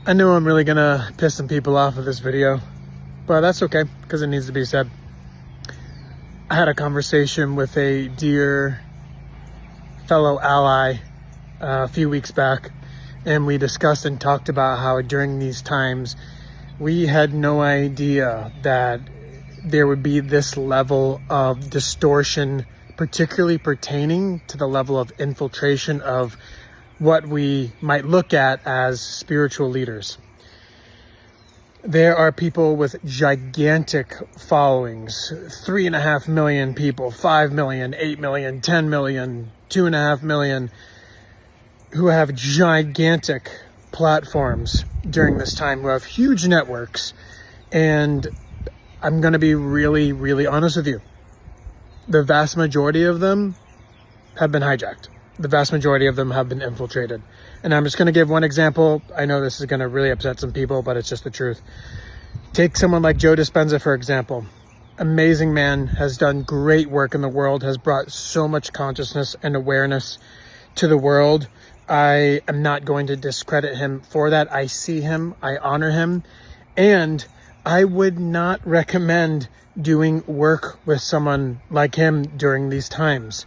I know I'm really gonna piss some people off with this video, but that's okay, because it needs to be said. I had a conversation with a dear fellow ally a few weeks back, and we discussed and talked about how during these times, we had no idea that there would be this level of distortion, particularly pertaining to the level of infiltration of what we might look at as spiritual leaders. There are people with gigantic followings, 3.5 million people, 5 million, 8 million, 10 million, 2.5 million, who have gigantic platforms during this time, who have huge networks. And I'm going to be really, really honest with you. The vast majority of them have been hijacked. The vast majority of them have been infiltrated. And I'm just going to give one example. I know this is going to really upset some people, but it's just the truth. Take someone like Joe Dispenza, for example. Amazing man, has done great work in the world, has brought so much consciousness and awareness to the world. I am not going to discredit him for that. I see him, I honor him, and I would not recommend doing work with someone like him during these times.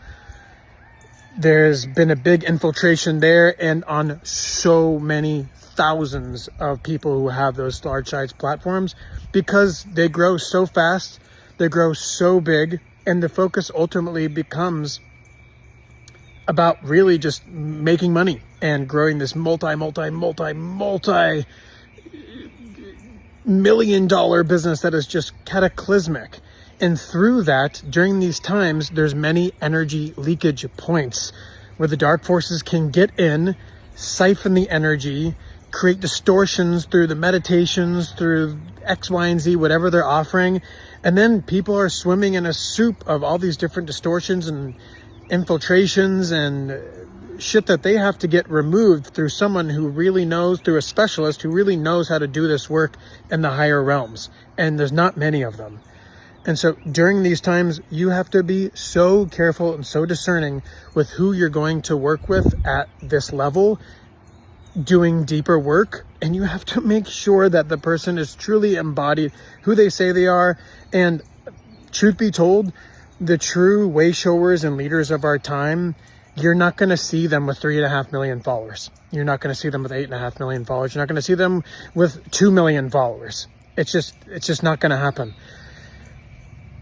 There's been a big infiltration there, and on so many thousands of people who have those large size platforms, because they grow so fast, they grow so big, and the focus ultimately becomes about really just making money and growing this multi-million-dollar business that is just cataclysmic. And through that, during these times, there's many energy leakage points where the dark forces can get in, siphon the energy, create distortions through the meditations, through X, Y, and Z, whatever they're offering. And then people are swimming in a soup of all these different distortions and infiltrations and shit that they have to get removed through someone who really knows, through a specialist who really knows how to do this work in the higher realms. And there's not many of them. And so during these times, you have to be so careful and so discerning with who you're going to work with at this level, doing deeper work. And you have to make sure that the person is truly embodied who they say they are. And truth be told, the true way showers and leaders of our time, you're not going to see them with 3.5 million followers. You're not going to see them with 8.5 million followers. You're not going to see them with 2 million followers. It's just not going to happen.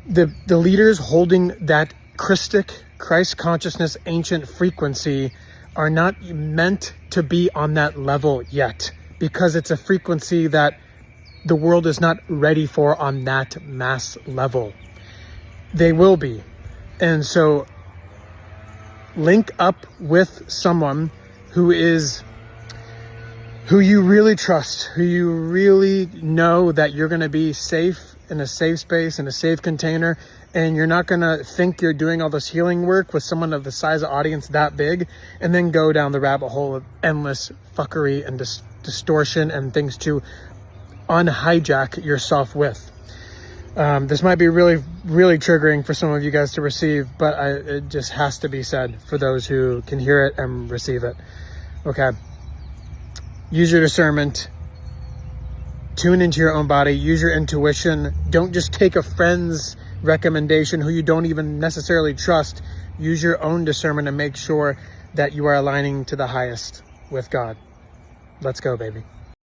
The leaders holding that Christ consciousness, ancient frequency are not meant to be on that level yet, because it's a frequency that the world is not ready for on that mass level. They will be. And so link up with someone who you really trust, who you really know that you're going to be safe in a safe space, in a safe container, and you're not going to think you're doing all this healing work with someone of the size of audience that big, and then go down the rabbit hole of endless fuckery and distortion and things to unhijack yourself with. This might be really, really triggering for some of you guys to receive, but it just has to be said for those who can hear it and receive it. Okay. Use your discernment. Tune into your own body. Use your intuition. Don't just take a friend's recommendation who you don't even necessarily trust. Use your own discernment and make sure that you are aligning to the highest with God. Let's go, baby.